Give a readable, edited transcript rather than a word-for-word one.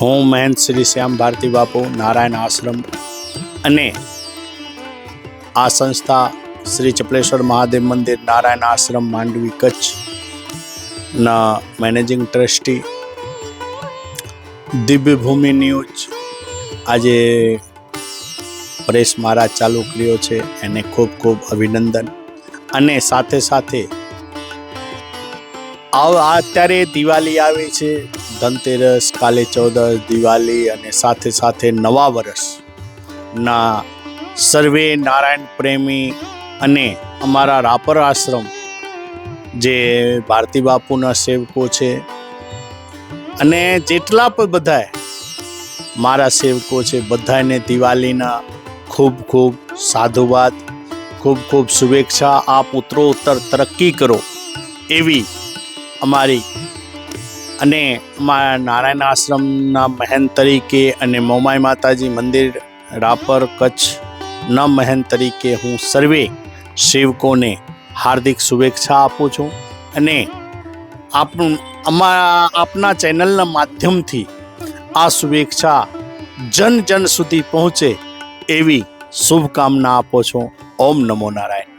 હું મહેંત શ્રી શ્યામ ભારતી બાપુ નારાયણ આશ્રમ અને આ સંસ્થા શ્રી ચપલેશ્વર મહાદેવ મંદિર નારાયણ આશ્રમ માંડવી કચ્છના મેનેજિંગ ટ્રસ્ટી દિવ્યભૂમિ ન્યૂઝ આજે પરેશ મહારાજ ચાલુ કર્યો છે એને ખૂબ ખૂબ અભિનંદન। અને સાથે સાથે અત્યારે દિવાળી આવી છે, ધનતેરસ, કાલે 14 દિવાળી અને સાથે સાથે નવા વર્ષના સર્વે નારાયણ પ્રેમી અને અમારા રાપર આશ્રમ જે ભારતી બાપુના સેવકો છે અને જેટલા પણ બધા મારા સેવકો છે બધાને દિવાળીના ખૂબ ખૂબ સાધુવાદ, ખૂબ ખૂબ શુભેચ્છા। આપ ઉત્તરોત્તર તરક્કી કરો એવી અમારી અને અમારા નારાયણ આશ્રમના મહેંત તરીકે અને મોમાઈ માતાજી મંદિર રાપર કચ્છના મહેંત તરીકે હું સર્વે સેવકોને હાર્દિક શુભેચ્છા આપું છું અને આપના ચેનલના માધ્યમથી આ શુભેચ્છા જન જન સુધી પહોંચે એવી શુભકામના આપો છો। ઓમ નમો નારાયણ।